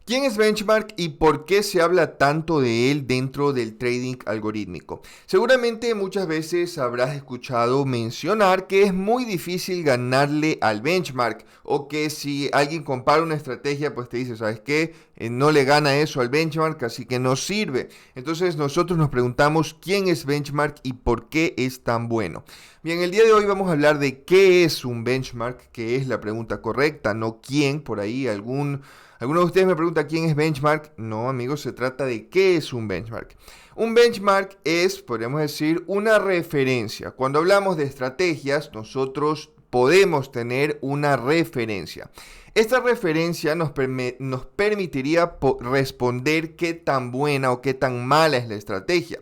¿Quién es Benchmark y por qué se habla tanto de él dentro del trading algorítmico? Seguramente muchas veces habrás escuchado mencionar que es muy difícil ganarle al benchmark o que si alguien compara una estrategia pues te dice, ¿sabes qué? No le gana eso al benchmark, así que no sirve. Entonces nosotros nos preguntamos quién es benchmark y por qué es tan bueno. Bien, el día de hoy vamos a hablar de qué es un benchmark, que es la pregunta correcta, no quién. Por ahí alguno de ustedes me pregunta quién es benchmark. No, amigos, se trata de qué es un benchmark. Un benchmark es, podríamos decir, una referencia. Cuando hablamos de estrategias, nosotros podemos tener una referencia. Esta referencia nos permitiría responder qué tan buena o qué tan mala es la estrategia.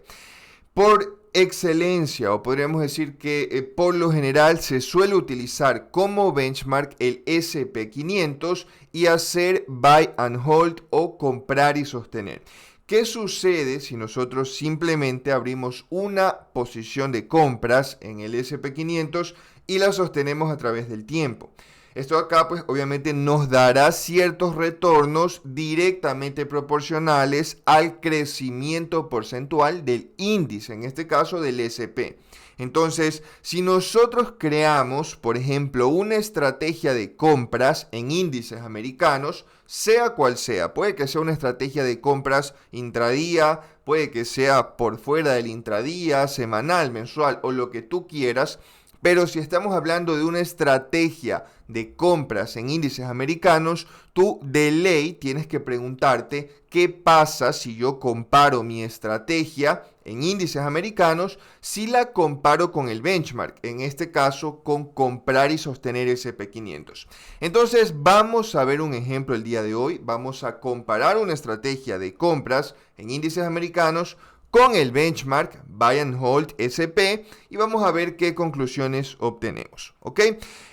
Por excelencia, o podríamos decir que por lo general se suele utilizar como benchmark el SP500 y hacer buy and hold o comprar y sostener. ¿Qué sucede si nosotros simplemente abrimos una posición de compras en el SP500 y la sostenemos a través del tiempo? Esto acá pues obviamente nos dará ciertos retornos directamente proporcionales al crecimiento porcentual del índice, en este caso del SP. Entonces, si nosotros creamos, por ejemplo, una estrategia de compras en índices americanos, sea cual sea, puede que sea una estrategia de compras intradía, puede que sea por fuera del intradía, semanal, mensual o lo que tú quieras, pero si estamos hablando de una estrategia de compras en índices americanos, tú de ley tienes que preguntarte qué pasa si yo comparo mi estrategia en índices americanos si la comparo con el benchmark, en este caso con comprar y sostener SP500. Entonces vamos a ver un ejemplo el día de hoy, vamos a comparar una estrategia de compras en índices americanos con el benchmark Buy and Hold SP y vamos a ver qué conclusiones obtenemos, ¿ok?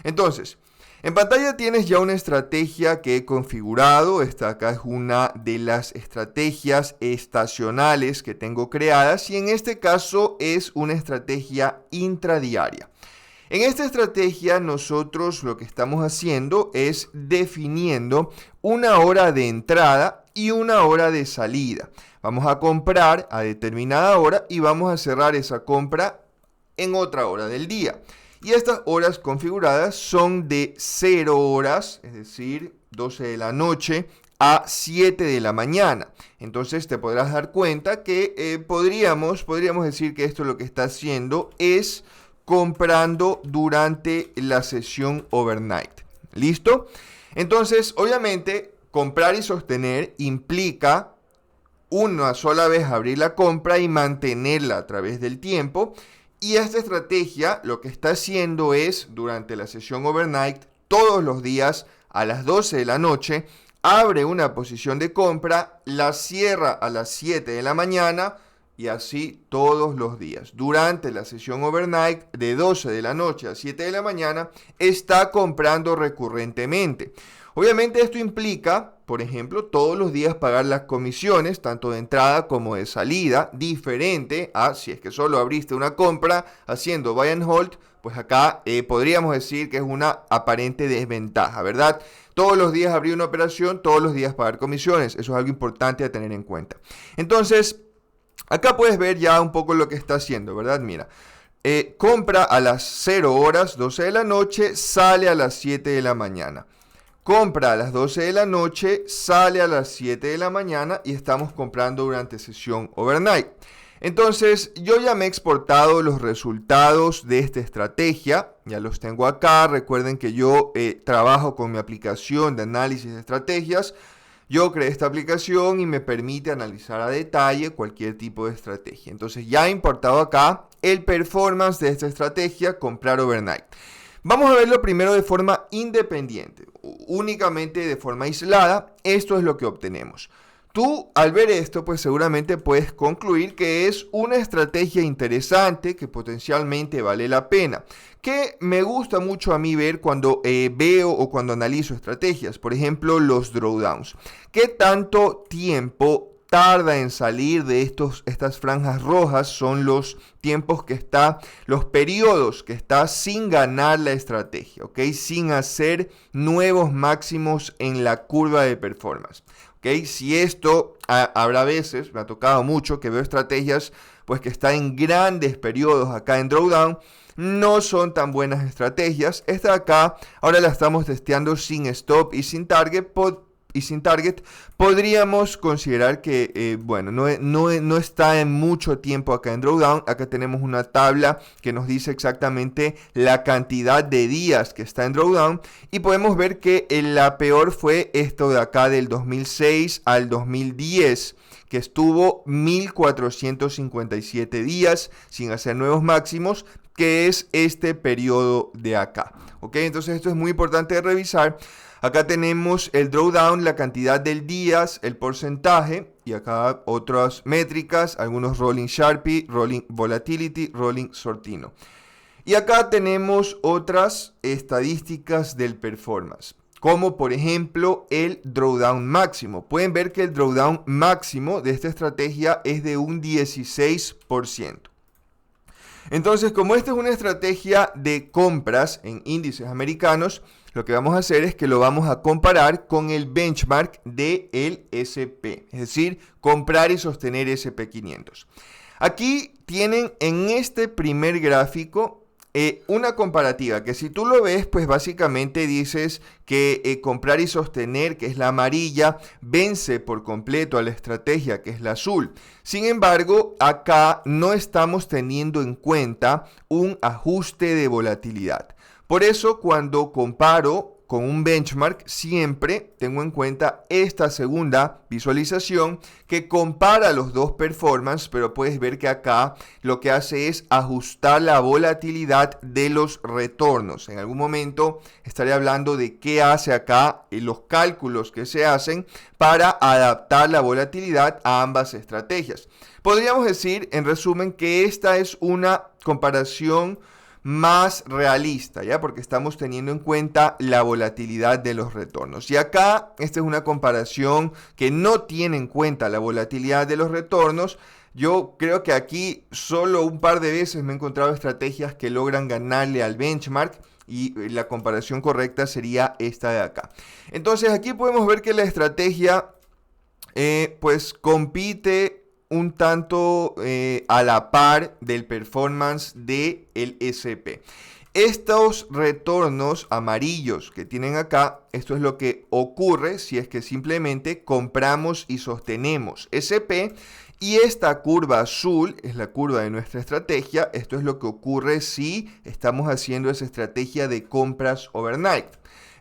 Entonces, en pantalla tienes ya una estrategia que he configurado. Esta acá es una de las estrategias estacionales que tengo creadas y en este caso es una estrategia intradiaria. En esta estrategia nosotros lo que estamos haciendo es definiendo una hora de entrada y una hora de salida. Vamos a comprar a determinada hora y vamos a cerrar esa compra en otra hora del día. Y estas horas configuradas son de 0 horas, es decir, 12 de la noche a 7 de la mañana. Entonces te podrás dar cuenta que podríamos decir que esto lo que está haciendo es comprando durante la sesión overnight. ¿Listo? Entonces, obviamente, comprar y sostener implica una sola vez abrir la compra y mantenerla a través del tiempo. Y esta estrategia lo que está haciendo es, durante la sesión overnight, todos los días a las 12 de la noche, abre una posición de compra, la cierra a las 7 de la mañana y así todos los días. Durante la sesión overnight, de 12 de la noche a 7 de la mañana, está comprando recurrentemente. Obviamente esto implica, por ejemplo, todos los días pagar las comisiones, tanto de entrada como de salida, diferente a si es que solo abriste una compra haciendo buy and hold, pues acá podríamos decir que es una aparente desventaja, ¿verdad? Todos los días abrir una operación, todos los días pagar comisiones, eso es algo importante a tener en cuenta. Entonces, acá puedes ver ya un poco lo que está haciendo, ¿verdad? Mira, compra a las 0 horas, 12 de la noche, sale a las 7 de la mañana. Compra a las 12 de la noche, sale a las 7 de la mañana y estamos comprando durante sesión overnight. Entonces, yo ya me he exportado los resultados de esta estrategia, ya los tengo acá. Recuerden que yo trabajo con mi aplicación de análisis de estrategias. Yo creé esta aplicación y me permite analizar a detalle cualquier tipo de estrategia. Entonces, ya he importado acá el performance de esta estrategia, comprar overnight. Vamos a verlo primero de forma independiente, únicamente de forma aislada. Esto es lo que obtenemos. Tú, al ver esto, pues seguramente puedes concluir que es una estrategia interesante que potencialmente vale la pena. Que me gusta mucho a mí ver cuando veo o cuando analizo estrategias. Por ejemplo, los drawdowns. ¿Qué tanto tiempo tarda en salir de estas franjas rojas? Son los tiempos que está, los periodos que está sin ganar la estrategia, ¿ok? Sin hacer nuevos máximos en la curva de performance. ¿ok? Si esto, habrá veces, me ha tocado mucho, que veo estrategias pues que están en grandes periodos acá en drawdown, no son tan buenas estrategias. Esta de acá, ahora la estamos testeando sin stop y sin target. Podríamos considerar que, bueno, no está en mucho tiempo acá en drawdown. Acá tenemos una tabla que nos dice exactamente la cantidad de días que está en drawdown y podemos ver que la peor fue esto de acá del 2006 al 2010, que estuvo 1457 días sin hacer nuevos máximos, que es este periodo de acá. ¿Ok? Entonces esto es muy importante de revisar. Acá tenemos el drawdown, la cantidad de días, el porcentaje, y acá otras métricas, algunos rolling Sharpie, rolling volatility, rolling Sortino. Y acá tenemos otras estadísticas del performance, como por ejemplo el drawdown máximo. Pueden ver que el drawdown máximo de esta estrategia es de un 16%. Entonces, como esta es una estrategia de compras en índices americanos, lo que vamos a hacer es que lo vamos a comparar con el benchmark del SP, es decir, comprar y sostener SP500. Aquí tienen en este primer gráfico una comparativa que si tú lo ves, pues básicamente dices que comprar y sostener, que es la amarilla, vence por completo a la estrategia, que es la azul. Sin embargo, acá no estamos teniendo en cuenta un ajuste de volatilidad. Por eso, cuando comparo con un benchmark, siempre tengo en cuenta esta segunda visualización que compara los dos performances, pero puedes ver que acá lo que hace es ajustar la volatilidad de los retornos. En algún momento estaré hablando de qué hace acá y los cálculos que se hacen para adaptar la volatilidad a ambas estrategias. Podríamos decir, en resumen, que esta es una comparación más realista, ¿ya? Porque estamos teniendo en cuenta la volatilidad de los retornos. Y acá, esta es una comparación que no tiene en cuenta la volatilidad de los retornos. Yo creo que aquí solo un par de veces me he encontrado estrategias que logran ganarle al benchmark y la comparación correcta sería esta de acá. Entonces aquí podemos ver que la estrategia pues compite un tanto a la par del performance del SP. Estos retornos amarillos que tienen acá, esto es lo que ocurre si es que simplemente compramos y sostenemos SP. Y esta curva azul es la curva de nuestra estrategia. Esto es lo que ocurre si estamos haciendo esa estrategia de compras overnight.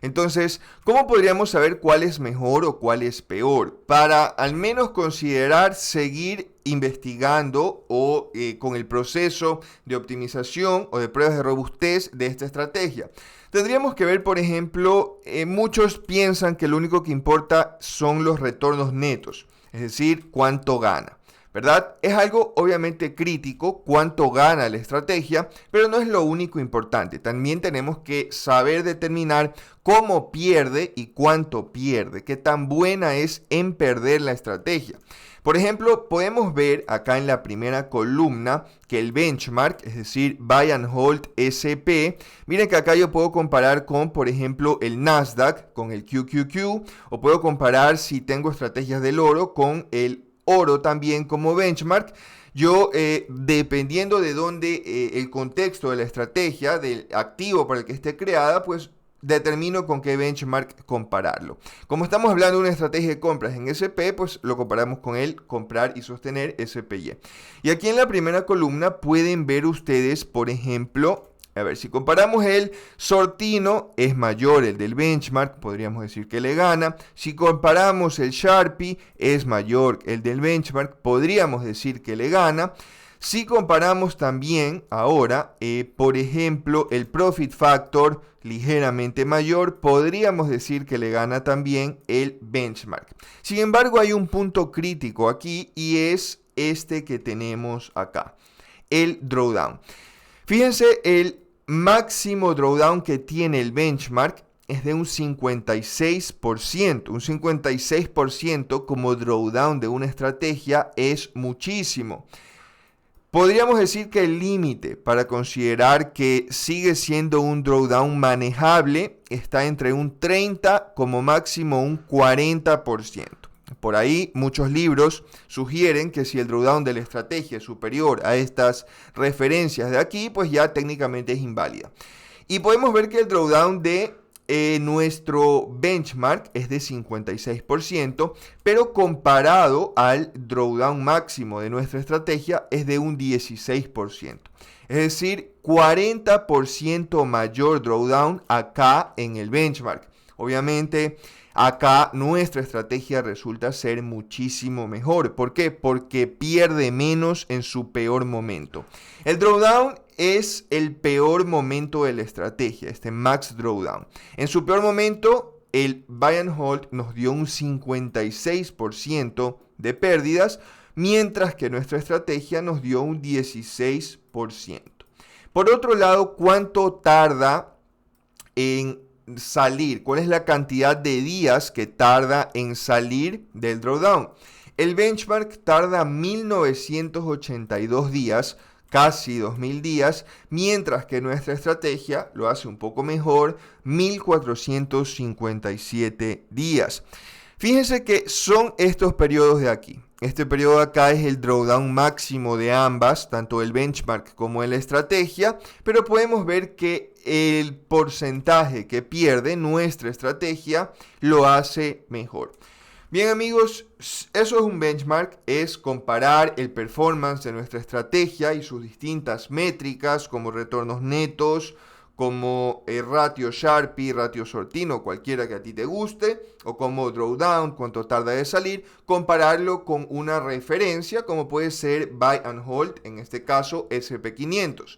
Entonces, ¿cómo podríamos saber cuál es mejor o cuál es peor? Para al menos considerar seguir investigando o con el proceso de optimización o de pruebas de robustez de esta estrategia. Tendríamos que ver, por ejemplo, muchos piensan que lo único que importa son los retornos netos, es decir, cuánto gana, ¿verdad? Es algo obviamente crítico, cuánto gana la estrategia, pero no es lo único importante. También tenemos que saber determinar cómo pierde y cuánto pierde, qué tan buena es en perder la estrategia. Por ejemplo, podemos ver acá en la primera columna que el benchmark, es decir, Buy and Hold SP, miren que acá yo puedo comparar con, por ejemplo, el Nasdaq, con el QQQ, o puedo comparar si tengo estrategias del oro con el oro también como benchmark. Yo, dependiendo de dónde el contexto de la estrategia, del activo para el que esté creada, pues determino con qué benchmark compararlo. Como estamos hablando de una estrategia de compras en SP, pues lo comparamos con el comprar y sostener SPY. Y aquí en la primera columna pueden ver ustedes, por ejemplo, a ver, si comparamos el Sortino, es mayor el del benchmark, podríamos decir que le gana. Si comparamos el Sharpie, es mayor el del benchmark, podríamos decir que le gana. Si comparamos también ahora, por ejemplo, el Profit Factor ligeramente mayor, podríamos decir que le gana también el benchmark. Sin embargo, hay un punto crítico aquí y es este que tenemos acá, el drawdown. Fíjense, el máximo drawdown que tiene el benchmark es de un 56%. Un 56% como drawdown de una estrategia es muchísimo. Podríamos decir que el límite para considerar que sigue siendo un drawdown manejable está entre un 30 como máximo un 40%. Por ahí muchos libros sugieren que si el drawdown de la estrategia es superior a estas referencias de aquí, pues ya técnicamente es inválida. Y podemos ver que el drawdown de nuestro benchmark es de 56%, pero comparado al drawdown máximo de nuestra estrategia es de un 16%. Es decir, 40% mayor drawdown acá en el benchmark. Obviamente, acá nuestra estrategia resulta ser muchísimo mejor. ¿Por qué? Porque pierde menos en su peor momento. El drawdown es el peor momento de la estrategia, este max drawdown. En su peor momento, el buy and hold nos dio un 56% de pérdidas, mientras que nuestra estrategia nos dio un 16%. Por otro lado, ¿cuánto tarda en salir? ¿Cuál es la cantidad de días que tarda en salir del drawdown? El benchmark tarda 1982 días, casi 2000 días, mientras que nuestra estrategia lo hace un poco mejor, 1457 días. Fíjense que son estos periodos de aquí. Este periodo de acá es el drawdown máximo de ambas, tanto el benchmark como la estrategia, pero podemos ver que el porcentaje que pierde nuestra estrategia lo hace mejor. Bien amigos, eso es un benchmark, es comparar el performance de nuestra estrategia y sus distintas métricas como retornos netos, como ratio Sharpe, ratio Sortino, cualquiera que a ti te guste, o como drawdown, cuánto tarda de salir, compararlo con una referencia como puede ser buy and hold, en este caso SP500.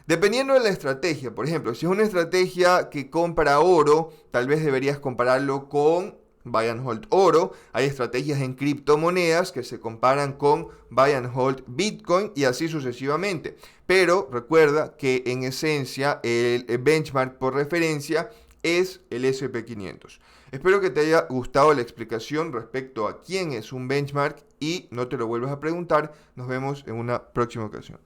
Dependiendo de la estrategia, por ejemplo, si es una estrategia que compra oro, tal vez deberías compararlo con buy and hold oro. Hay estrategias en criptomonedas que se comparan con buy and hold Bitcoin y así sucesivamente. Pero recuerda que en esencia el benchmark por referencia es el SP500. Espero que te haya gustado la explicación respecto a quién es un benchmark y no te lo vuelvas a preguntar. Nos vemos en una próxima ocasión.